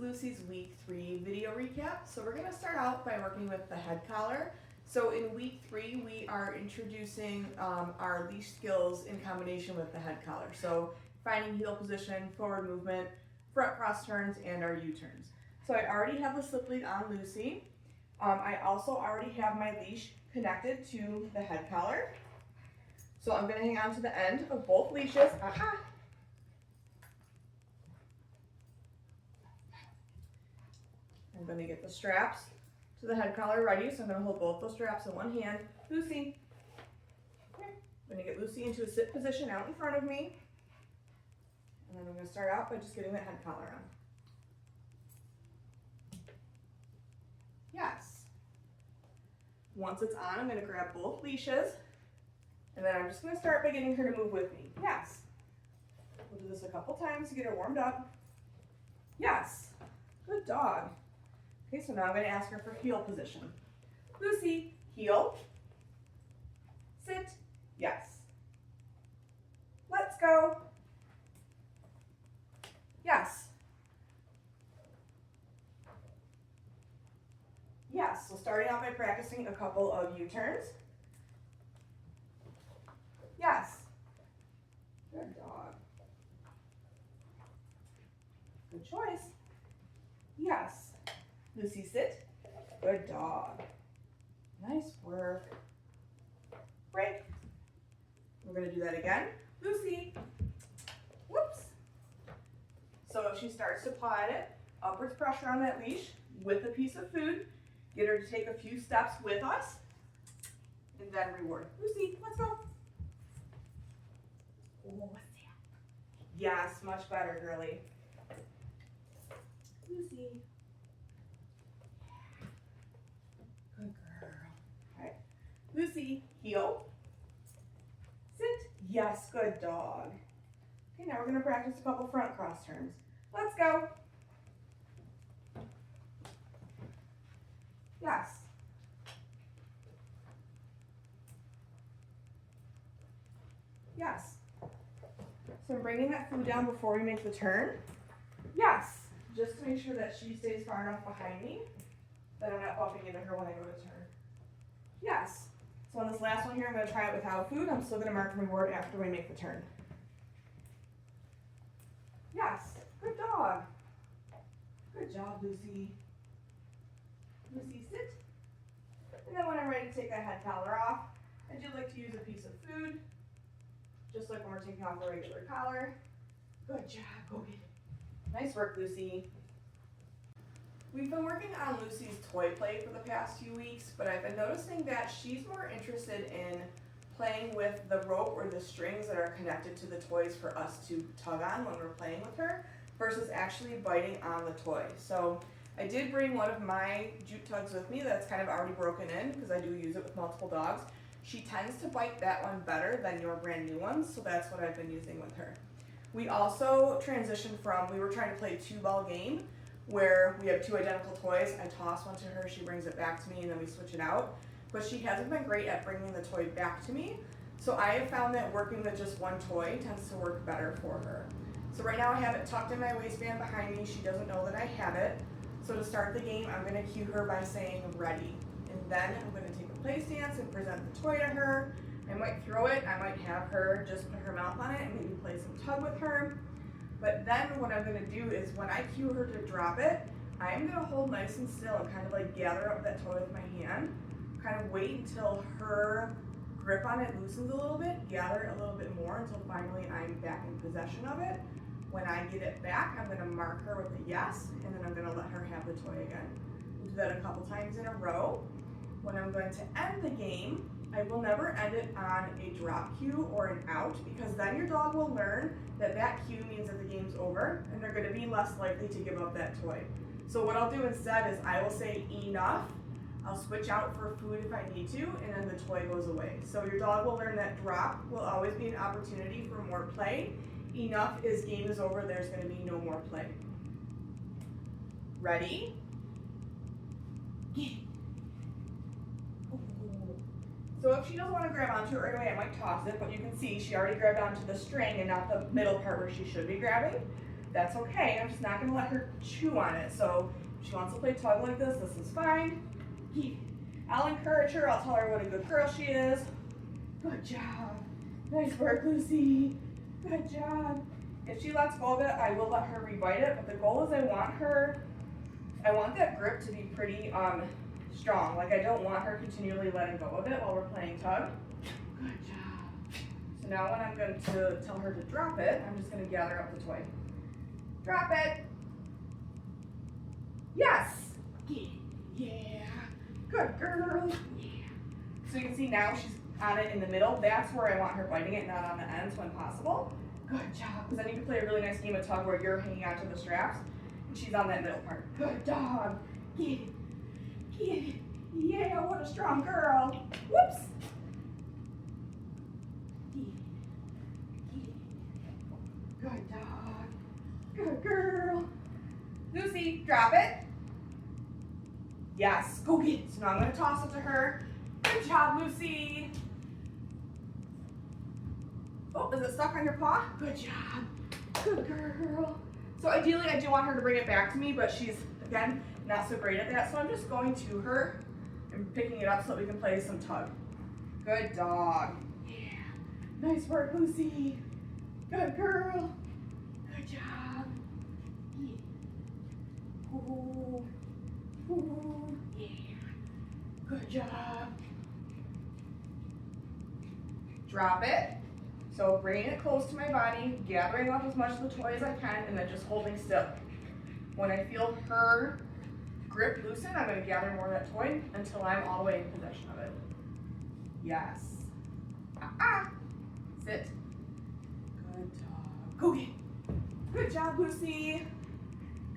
Lucy's week 3 video recap. So we're going to start out by working with the head collar. So in week 3, we are introducing our leash skills in combination with the head collar. So finding heel position, forward movement, front cross turns, and our U-turns. So I already have the slip lead on Lucy. I also already have my leash connected to the head collar. So I'm going to hang on to the end of both leashes. Aha! I'm going to get the straps to the head collar ready, so I'm going to hold both those straps in one hand. Lucy, okay. I'm going to get Lucy into a sit position out in front of me. And then I'm going to start out by just getting that head collar on. Yes. Once it's on, I'm going to grab both leashes. And then I'm just going to start by getting her to move with me. Yes. We'll do this a couple times to get her warmed up. Yes. Good dog. Okay, so now I'm going to ask her for heel position. Lucy, heel. Sit. Yes. Let's go. Yes. Yes, so starting out by practicing a couple of U-turns. Yes. Good dog. Good choice. Yes. Lucy, sit. Good dog. Nice work. Break. We're going to do that again. Lucy. Whoops. So if she starts to paw at it, upwards pressure on that leash with a piece of food. Get her to take a few steps with us. And then reward. Lucy, let's go. Oh, what's that? Yes, much better, girly. Lucy. Good girl. All right. Lucy, heel. Sit. Yes, good dog. Okay, now we're going to practice a couple front cross turns. Let's go. Yes. Yes. So I'm bringing that food down before we make the turn. Yes. Just to make sure that she stays far enough behind me that I'm not bumping into her when I go to turn. Yes. So on this last one here, I'm going to try it without food. I'm still going to mark reward after we make the turn. Yes. Good dog. Good job, Lucy. Lucy, sit. And then when I'm ready to take that head collar off, I do like to use a piece of food, just like when we're taking off a regular collar. Good job, go get it. Nice work, Lucy. We've been working on Lucy's toy play for the past few weeks, but I've been noticing that she's more interested in playing with the rope or the strings that are connected to the toys for us to tug on when we're playing with her, versus actually biting on the toy. So I did bring one of my jute tugs with me that's kind of already broken in because I do use it with multiple dogs. She tends to bite that one better than your brand new ones, so that's what I've been using with her. We also transitioned from, we were trying to play a 2-ball game where we have 2 identical toys. I toss one to her, she brings it back to me, and then we switch it out. But she hasn't been great at bringing the toy back to me, so I have found that working with just one toy tends to work better for her. So right now I have it tucked in my waistband behind me. She doesn't know that I have it. So to start the game, I'm going to cue her by saying ready. And then I'm going to take a play stance and present the toy to her. I might throw it. I might have her just put her mouth on it and maybe play some tug with her. But then what I'm going to do is when I cue her to drop it, I'm going to hold nice and still and kind of like gather up that toy with my hand. Kind of wait until her grip on it loosens a little bit, gather it a little bit more until finally I'm back in possession of it. When I get it back, I'm going to mark her with a yes, and then I'm going to let her have the toy again. We'll do that a couple times in a row. When I'm going to end the game, I will never end it on a drop cue or an out, because then your dog will learn that that cue means that the game's over, and they're going to be less likely to give up that toy. So what I'll do instead is I will say enough. I'll switch out for food if I need to, and then the toy goes away. So your dog will learn that drop will always be an opportunity for more play. Enough is game is over, there's going to be no more play. Ready? So if she doesn't want to grab onto it right away, I might toss it, but you can see she already grabbed onto the string and not the middle part where she should be grabbing. that's okay. I'm just not gonna let her chew on it. So if she wants to play tug like this is fine. I'll encourage her, I'll tell her what a good girl she is. Good job. Nice work, Lucy. Good job. If she lets go of it, I will let her rebite it, but the goal is I want that grip to be pretty strong. Like I don't want her continually letting go of it while we're playing tug. Good job. So now when I'm going to tell her to drop it, I'm just going to gather up the toy. Drop it. Yes. Yeah. Good girl. Yeah. So you can see now she's on it in the middle. That's where I want her biting it, not on the ends when possible. Good job. Because then you can play a really nice game of tug where you're hanging onto the straps and she's on that middle part. Good dog. Get it. Get it. Yeah, what a strong girl. Whoops. Good dog. Good girl. Lucy, drop it. Yes, go get it. So now I'm going to toss it to her. Good job, Lucy. Oh, is it stuck on your paw? Good job. Good girl. So ideally, I do want her to bring it back to me, but she's, again, not so great at that. So I'm just going to her and picking it up so that we can play some tug. Good dog. Yeah. Nice work, Lucy. Good girl. Good job. Yeah. Ooh. Ooh. Yeah. Good job. Drop it. So bringing it close to my body, gathering up as much of the toy as I can, and then just holding still. When I feel her grip loosen, I'm going to gather more of that toy until I'm all the way in possession of it. Yes. Sit. Good dog. Go get it. Good job, Lucy.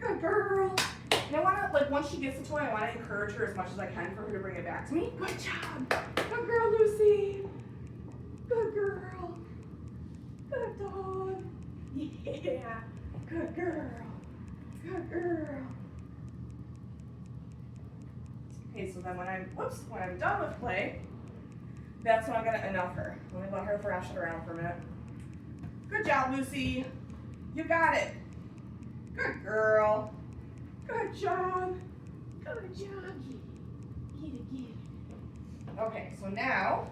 Good girl. And I want to, like, once she gets the toy, I want to encourage her as much as I can for her to bring it back to me. Good job. Good girl, Lucy. Good girl. Good dog. Yeah. Good girl. Good girl. Okay, so then when I'm done with play, that's when I'm gonna enough her. Let me let her thrash it around for a minute. Good job, Lucy. You got it. Good girl. Good job. Good job. Get it. Okay, so now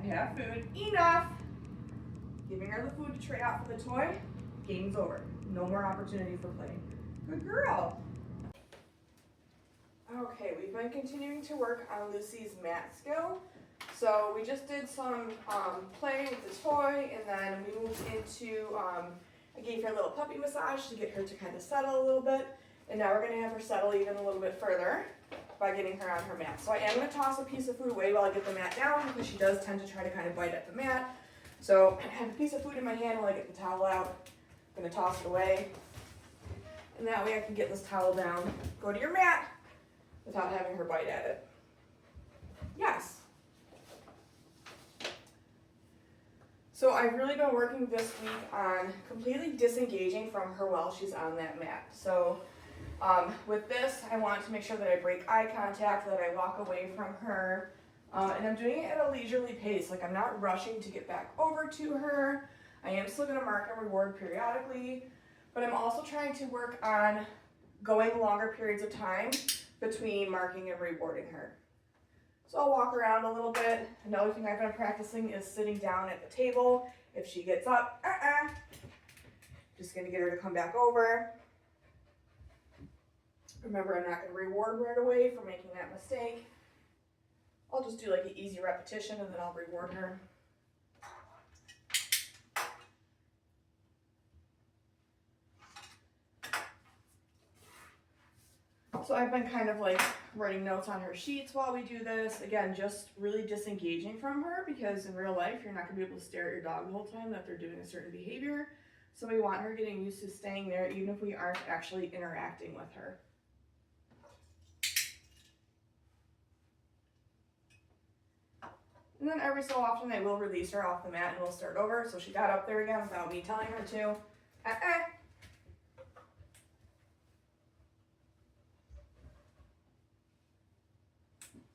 I have food. Enough. Giving her the food to trade out for the toy. Game's over. No more opportunity for play. Good girl. Okay, we've been continuing to work on Lucy's mat skill. So we just did some play with the toy, and then we moved into, I gave her a little puppy massage to get her to kind of settle a little bit. And now we're going to have her settle even a little bit further by getting her on her mat. So I am going to toss a piece of food away while I get the mat down, because she does tend to try to kind of bite at the mat. So I have a piece of food in my hand while I get the towel out. I'm going to toss it away. And that way I can get this towel down, go to your mat, without having her bite at it. Yes. So I've really been working this week on completely disengaging from her while she's on that mat. So with this, I want to make sure that I break eye contact, that I walk away from her, and I'm doing it at a leisurely pace. Like, I'm not rushing to get back over to her. I am still going to mark and reward periodically, but I'm also trying to work on going longer periods of time between marking and rewarding her. So I'll walk around a little bit. Another thing I've been practicing is sitting down at the table. If she gets up, just going to get her to come back over. Remember, I'm not going to reward right away for making that mistake. I'll just do like an easy repetition and then I'll reward her. So I've been kind of like writing notes on her sheets while we do this. Again, just really disengaging from her, because in real life, you're not going to be able to stare at your dog the whole time that they're doing a certain behavior. So we want her getting used to staying there even if we aren't actually interacting with her. And then every so often I will release her off the mat and we'll start over. So she got up there again without me telling her to.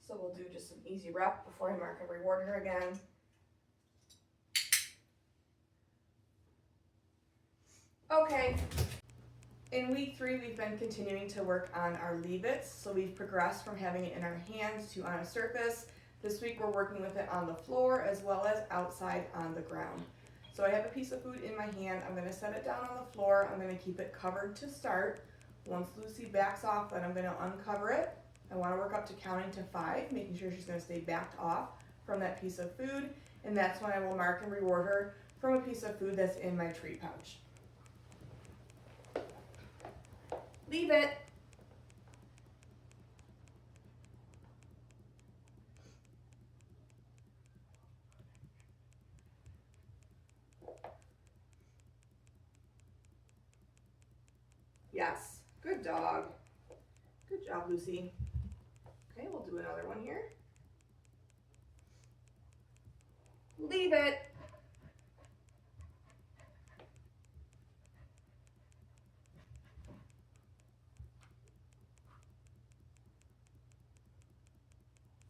So we'll do just an easy rep before I mark and reward her again. Okay, In week 3, we've been continuing to work on our leave-its, so we've progressed from having it in our hands to on a surface. This week we're working with it on the floor as well as outside on the ground. So I have a piece of food in my hand. I'm going to set it down on the floor. I'm going to keep it covered to start. Once Lucy backs off, then I'm going to uncover it. I want to work up to counting to 5, making sure she's going to stay backed off from that piece of food, and that's when I will mark and reward her from a piece of food that's in my treat pouch. Leave it. Yes, good dog. Good job, Lucy. Okay, we'll do another one here. Leave it.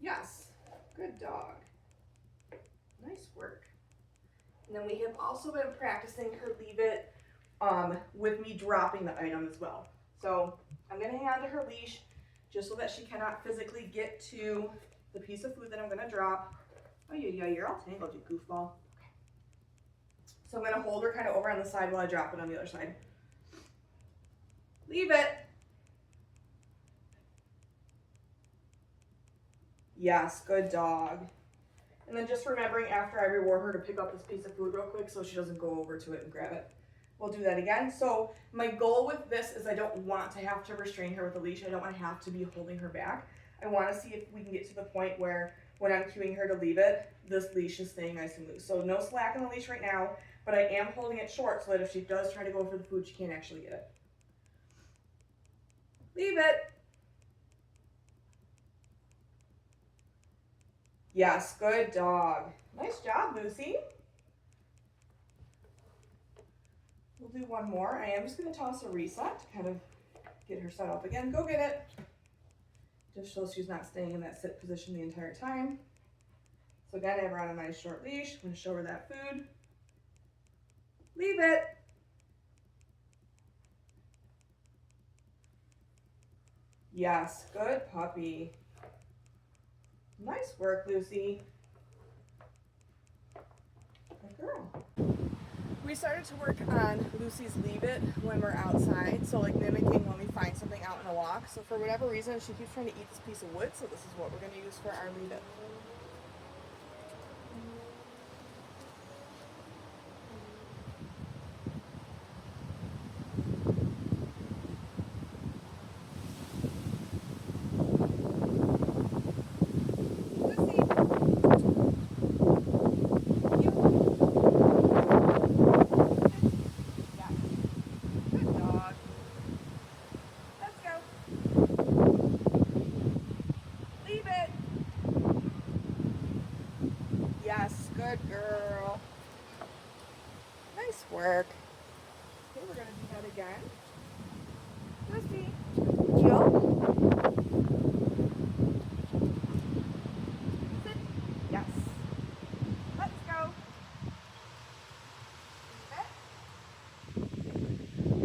Yes, good dog. Nice work. And then we have also been practicing her leave it with me dropping the item as well. So I'm going to hang on to her leash just so that she cannot physically get to the piece of food that I'm going to drop. Oh yeah, you're all tangled, you goofball. Okay. So I'm going to hold her kind of over on the side while I drop it on the other side. Leave it. Yes, good dog. And then just remembering after I reward her to pick up this piece of food real quick so she doesn't go over to it and grab it. We'll do that again. So my goal with this is I don't want to have to restrain her with a leash. I don't want to have to be holding her back. I want to see if we can get to the point where when I'm cueing her to leave it, this leash is staying nice and loose. So no slack on the leash right now, but I am holding it short so that if she does try to go for the food, she can't actually get it. Leave it. Yes, good dog. Nice job, Lucy. We'll do one more. I am just going to toss a reset to kind of get her set up again. Go get it. Just so she's not staying in that sit position the entire time. So again, I have her on a nice short leash. I'm going to show her that food. Leave it. Yes, good puppy. Nice work, Lucy. Good girl. We started to work on Lucy's leave it when we're outside, so like mimicking when we find something out in a walk. So for whatever reason, she keeps trying to eat this piece of wood, so this is what we're going to use for our leave it. Yes, good girl. Nice work. Okay, we're going to do that again. Lucy, heel. Sit. Yes. Let's go.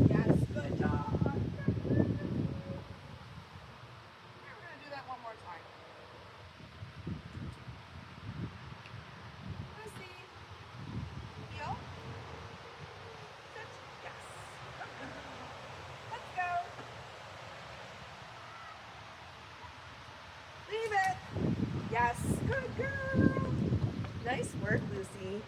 Yes, good dog. Here, we're going to do that one more time. Lucy, heel. Sit. Yes. Let's go. Leave it. Yes, good girl. Nice work, Lucy.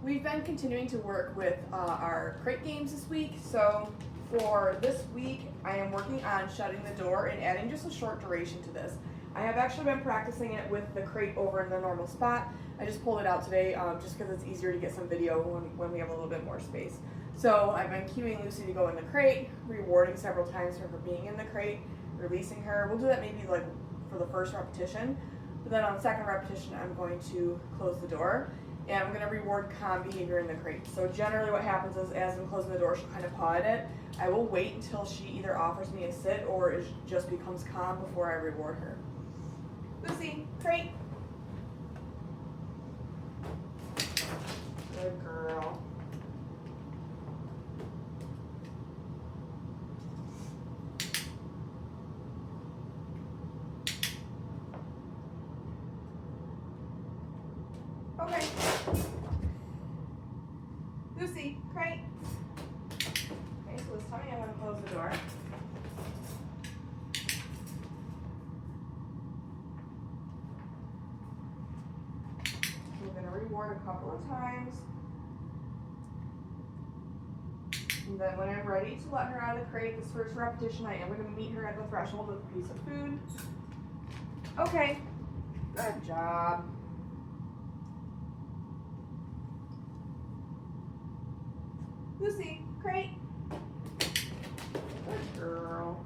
We've been continuing to work with our crate games this week. So for this week, I am working on shutting the door and adding just a short duration to this. I have actually been practicing it with the crate over in the normal spot. I just pulled it out today just because it's easier to get some video when we have a little bit more space. So I've been cueing Lucy to go in the crate, rewarding several times for her being in the crate, releasing her. We'll do that maybe like for the first repetition. But then on the second repetition, I'm going to close the door and I'm going to reward calm behavior in the crate. So generally what happens is as I'm closing the door, she'll kind of paw at it. I will wait until she either offers me a sit or it just becomes calm before I reward her. Lucy, crate. Good girl. close the door. We're going to reward a couple of times. And then when I'm ready to let her out of the crate, this first repetition, I am going to meet her at the threshold with a piece of food. Okay, good job. Lucy, crate. Good girl.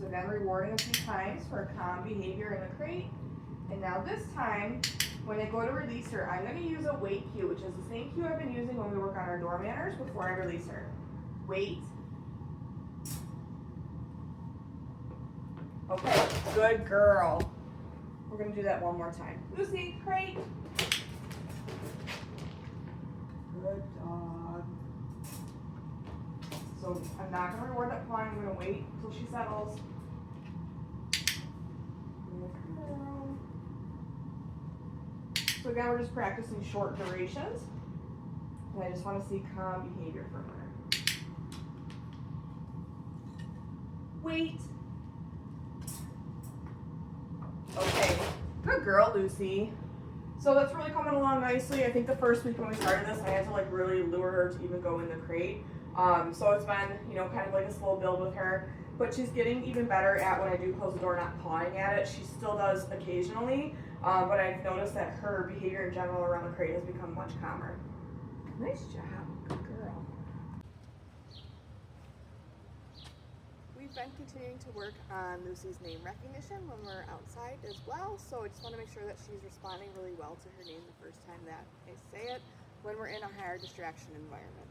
So again, rewarding a few times for calm behavior in the crate. And now this time, when I go to release her, I'm going to use a wait cue, which is the same cue I've been using when we work on our door manners before I release her. Wait. Okay, good girl. We're going to do that one more time. Lucy, crate. Good dog. So I'm not going to reward that pawing. I'm going to wait until she settles. Good girl. So again, we're just practicing short durations. And I just want to see calm behavior from her. Wait. Okay, good girl, Lucy. So that's really coming along nicely. I think the first week when we started this, I had to like really lure her to even go in the crate. So it's been, you know, kind of like a slow build with her. But she's getting even better at when I do close the door, not pawing at it. She still does occasionally, but I've noticed that her behavior in general around the crate has become much calmer. Nice job, good girl. We've been continuing to work on Lucy's name recognition when we're outside as well, so I just want to make sure that she's responding really well to her name the first time that I say it when we're in a higher distraction environment.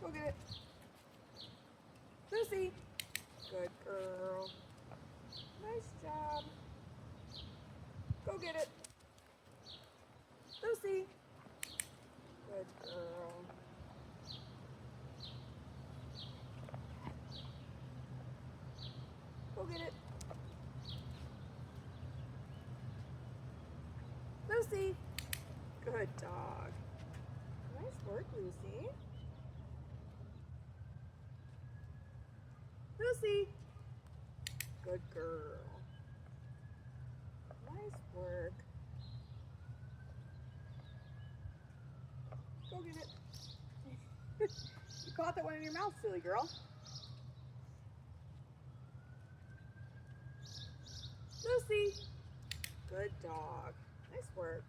Go get it. Lucy. Good girl. Nice job. Go get it. Lucy. Good girl. Go get it. Lucy. Good dog. Nice work, Lucy. Lucy. Good girl. Nice work. Go get it. You caught that one in your mouth, silly girl. Lucy. Good dog. Nice work.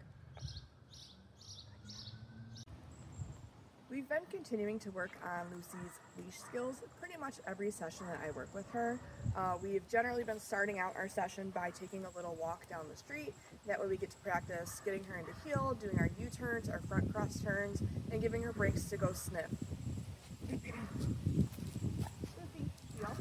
We've been continuing to work on Lucy's leash skills pretty much every session that I work with her. We've generally been starting out our session by taking a little walk down the street. That way we get to practice getting her into heel, doing our U-turns, our front cross turns, and giving her breaks to go sniff. Lucy, heel.